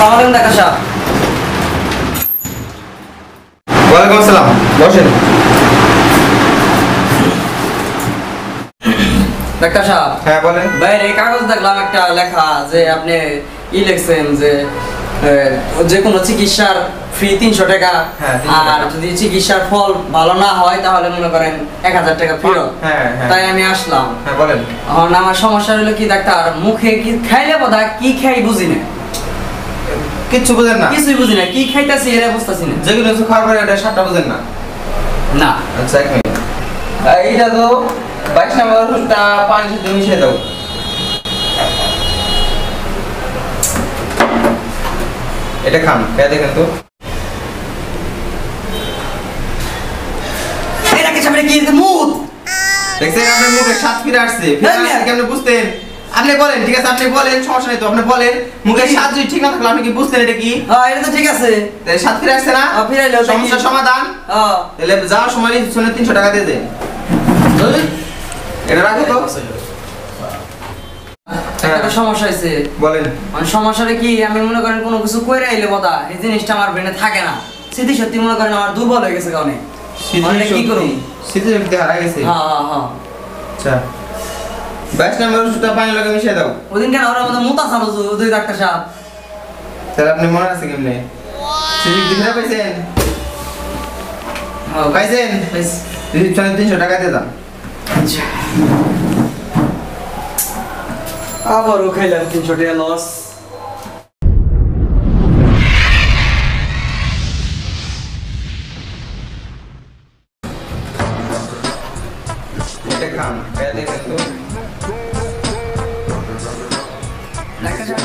আসসালামু আলাইকুম ডাক্তার সাহেব। ওয়ালাইকুম আসসালাম, বসেন। ডাক্তার সাহেব, হ্যাঁ বলেন। বাইরে কাগজ দেখলাম একটা লেখা যে আপনি লিখছেন যে যে কোনো চিকিৎসার ফ্রি 300 টাকা, হ্যাঁ, 300 টাকা। আর যদি চিকিৎসার ফল ভালো না হয় তাহলে মনে করেন 1000 টাকা ফেরত। হ্যাঁ, হ্যাঁ। তাই আমি আসলাম। হ্যাঁ বলেন। এখন আমার সমস্যা হলো কি ডাক্তার, মুখে কি খাইলে বোধহয় কি খাই বুঝি না, কিচ্ছু বুঝেন না? কিছুই বুঝি না, কি খাইতেছি এর বুঝতেছি না। যেগুলো কিছু খাওয়ার পরে এটা সাতটা বুঝেন না? না আচ্ছা, এক মিনিট। এইটা তো 22 নম্বর ওষুধটা পানির সাথে মিশিয়ে দাও। এটা খান, খেয়ে দেখেন তো। এটা কি সামনে কি মুখ দেখছেন আপনার মুখে স্বাদ ফিরে আসছে? হ্যাঁ, হ্যাঁ। কেমনে বুঝতেন? আপনি বলেন, ঠিক আছে আপনি বলেন, সমস্যা নেই তো, আপনি বলেন। মুখের স্বাদ যদি ঠিক না থাকলে আপনি কি বুঝতেন এটা কি? হ্যাঁ এটা তো ঠিক আছে। তাহলে স্বাদ ফিরে আসছে না? ফিরাইলো তো কি? সমস্যার সমাধান। হ্যাঁ তাহলে যাওয়ার সময় শুনে 300 টাকা দিয়ে দেন। এটা রাখো তো। একটা সমস্যা হয়েছে। বলেন। মানে সমস্যাটা কি, আমি মনে করেন কোনো কিছু কইরা আইলে বোধা এই জিনিসটা আমার ব্রেনে থাকে না, স্মৃতি শক্তি মনে করেন আমার দুর্বল হয়ে গেছে কারণে। মানে কি করুন? স্মৃতিশক্তি হারা গেছে। হ্যাঁ হ্যাঁ হ্যাঁ। আচ্ছা, 22 নম্বর ওষুধটা পানির লগে মিশিয়ে দাও। ওদিন কেন ওরা মধ্যে মোতা চালো দুই ডাক্তার সাহেব। তাহলে আপনি মনে আছে কেমনে? স্মৃতিশক্তি ফিরে পাইছেন? পাইছেন? রিসিপশনে 300 টাকা দিয়ে দাও। আচ্ছা, আবারও খাইলাম 300 টাকা লস। এটা খান, খেয়ে দেখেন তো। ডাক্তার সাহেব